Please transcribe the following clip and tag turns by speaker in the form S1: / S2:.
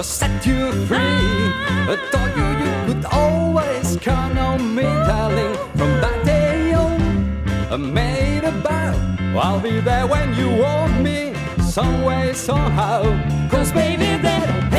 S1: set you free. I thought you could always count on me, darling. From that day on, I made a vow. I'll be there when you want me, some way, somehow. 'Cause baby, that